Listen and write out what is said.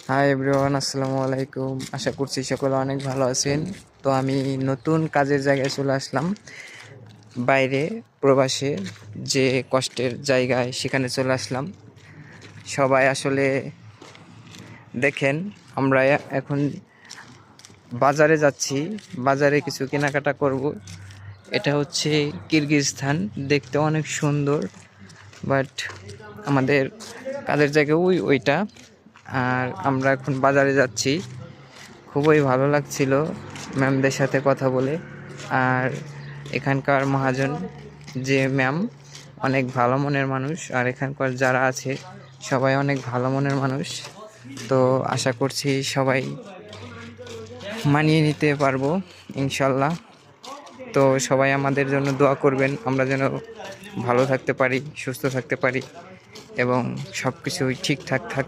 Hi everyone, আসসালামু আলাইকুম। আশা করছি সকলে অনেক ভালো আছেন। তো আমি নতুন কাজের জায়গায় চলে আসলাম, বাইরে প্রবাসে, যে কষ্টের জায়গায় সেখানে চলে আসলাম। সবাই আসলে দেখেন, আমরা এখন বাজারে যাচ্ছি, বাজারে কিছু কেনাকাটা করব। এটা হচ্ছে কিরগিজস্তান, দেখতে অনেক সুন্দর, বাট আমাদের কাজের জায়গা ওইটা। আর আমরা এখন বাজারে যাচ্ছি। খুবই ভালো লাগছিল ম্যামদের সাথে কথা বলে। আর এখানকার মহাজন যে ম্যাম, অনেক ভালো মনের মানুষ। আর এখানকার যারা আছে সবাই অনেক ভালো মনের মানুষ। তো আশা করছি সবাই মানিয়ে নিতে পারবো ইনশাল্লাহ। তো সবাই আমাদের জন্য দোয়া করবেন, আমরা যেন ভালো থাকতে পারি, সুস্থ থাকতে পারি এবং সব কিছুই ঠিকঠাক থাকে।